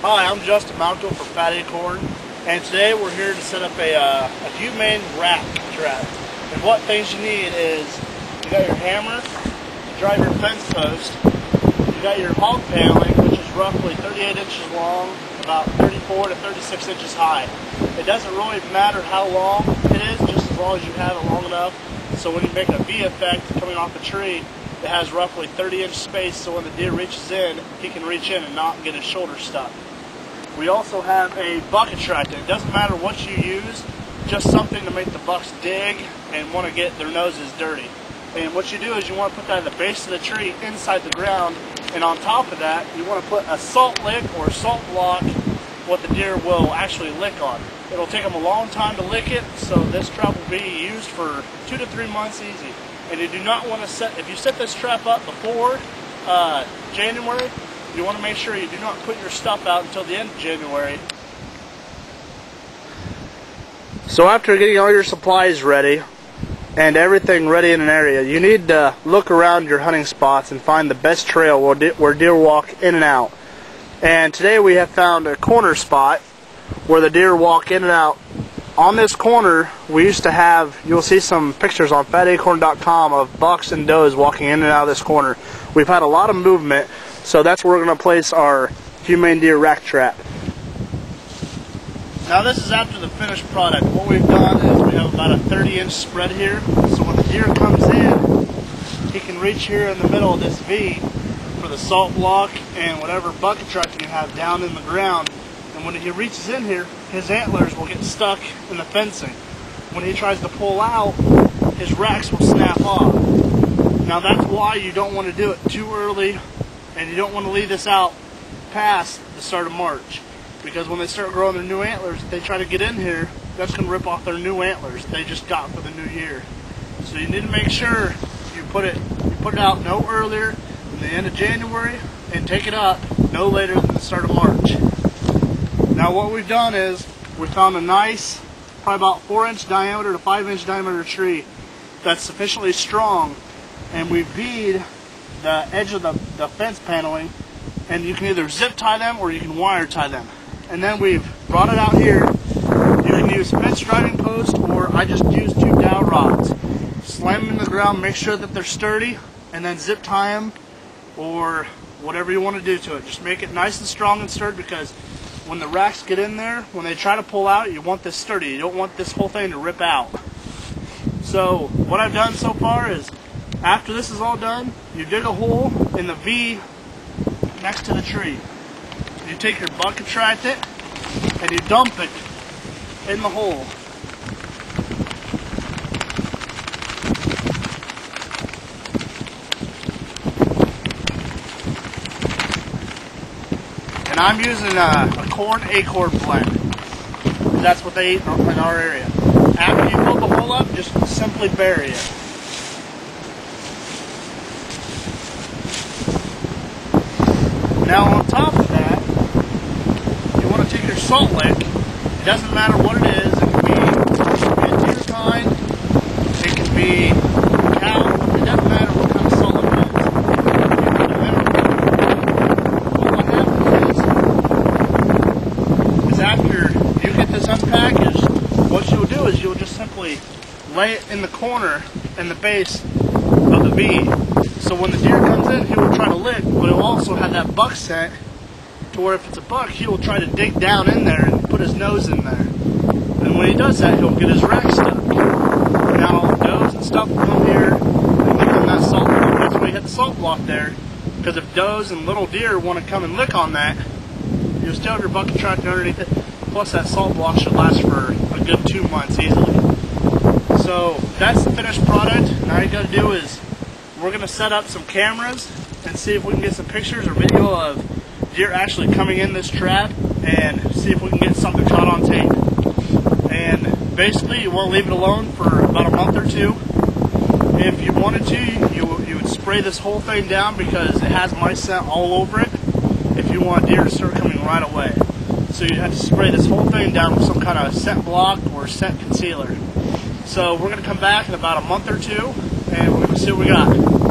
Hi, I'm Justin Malco for FatAcorn, and today we're here to set up a humane rack trap. And what things you need is, you got your hammer to drive your fence post, you got your hog paneling, which is roughly 38 inches long, about 34 to 36 inches high. It doesn't really matter how long it is, just as long as you have it long enough, so when you make a V effect coming off the tree, it has roughly 30-inch space, so when the deer reaches in, he can reach in and not get his shoulder stuck. We also have a bucket attractant. It doesn't matter what you use, just something to make the bucks dig and want to get their noses dirty. And what you do is you want to put that at the base of the tree inside the ground, and on top of that you want to put a salt lick or salt block what the deer will actually lick on. It'll take them a long time to lick it, so this trap will be used for 2 to 3 months easy. And you do not want to set, if you set this trap up before January, you want to make sure you do not put your stuff out until the end of January. So after getting all your supplies ready and everything ready in an area, you need to look around your hunting spots and find the best trail where deer walk in and out. And today we have found a corner spot where the deer walk in and out. On this corner, we used to have, you'll see some pictures on FatAcorn.com of bucks and does walking in and out of this corner. We've had a lot of movement, so that's where we're going to place our humane deer rack trap. Now this is after the finished product. What we've done is we have about a 30-inch spread here, so when the deer comes in, he can reach here in the middle of this V for the salt block and whatever bucket attractant you have down in the ground. And when he reaches in here, his antlers will get stuck in the fencing. When he tries to pull out, his racks will snap off. Now that's why you don't want to do it too early, and you don't want to leave this out past the start of March. Because when they start growing their new antlers, if they try to get in here, that's going to rip off their new antlers they just got for the new year. So you need to make sure you put it out no earlier than the end of January, and take it up no later than the start of March. Now what we've done is we found a nice, probably about 4-inch diameter to 5-inch diameter tree that's sufficiently strong, and we bead the edge of the fence paneling, and you can either zip tie them or you can wire tie them. And then we've brought it out here. You can use fence driving post, or I just use 2 dowel rods. Slam them in the ground, make sure that they're sturdy, and then zip tie them or whatever you want to do to it. Just make it nice and strong and sturdy, because when the racks get in there, when they try to pull out, you want this sturdy. You don't want this whole thing to rip out. So what I've done so far is, after this is all done, you dig a hole in the V next to the tree. You take your bucket attractant and you dump it in the hole. And I'm using a FatAcorn blend. That's what they eat in our area. After you fill the hole up, just simply bury it. Now on top of that, you want to take your salt lick. It doesn't matter what it is. It can be a deer kind, it can be cow. It doesn't matter what kind of salt lick it is. What happens is after you get this unpackaged, what you'll do is you'll just simply lay it in the corner in the base of the V. So when the deer comes in, he will try to lick, but he'll also have that buck scent, to where if it's a buck, he will try to dig down in there and put his nose in there. And when he does that, he'll get his rack stuck. Now, does and stuff will come here and lick on that salt block. That's why you have the salt block there, because if does and little deer want to come and lick on that, you'll still have your bucket attractant underneath it. Plus, that salt block should last for a good 2 months easily. So that's the finished product. Now all you got to do is, we're going to set up some cameras and see if we can get some pictures or video of deer actually coming in this trap, and see if we can get something caught on tape. And basically you want to leave it alone for about a month or 2. If you wanted to, you would spray this whole thing down, because it has mice scent all over it, if you want deer to start coming right away. So you have to spray this whole thing down with some kind of scent block or scent concealer. So we're going to come back in about a month or 2, and we're going to see what we got.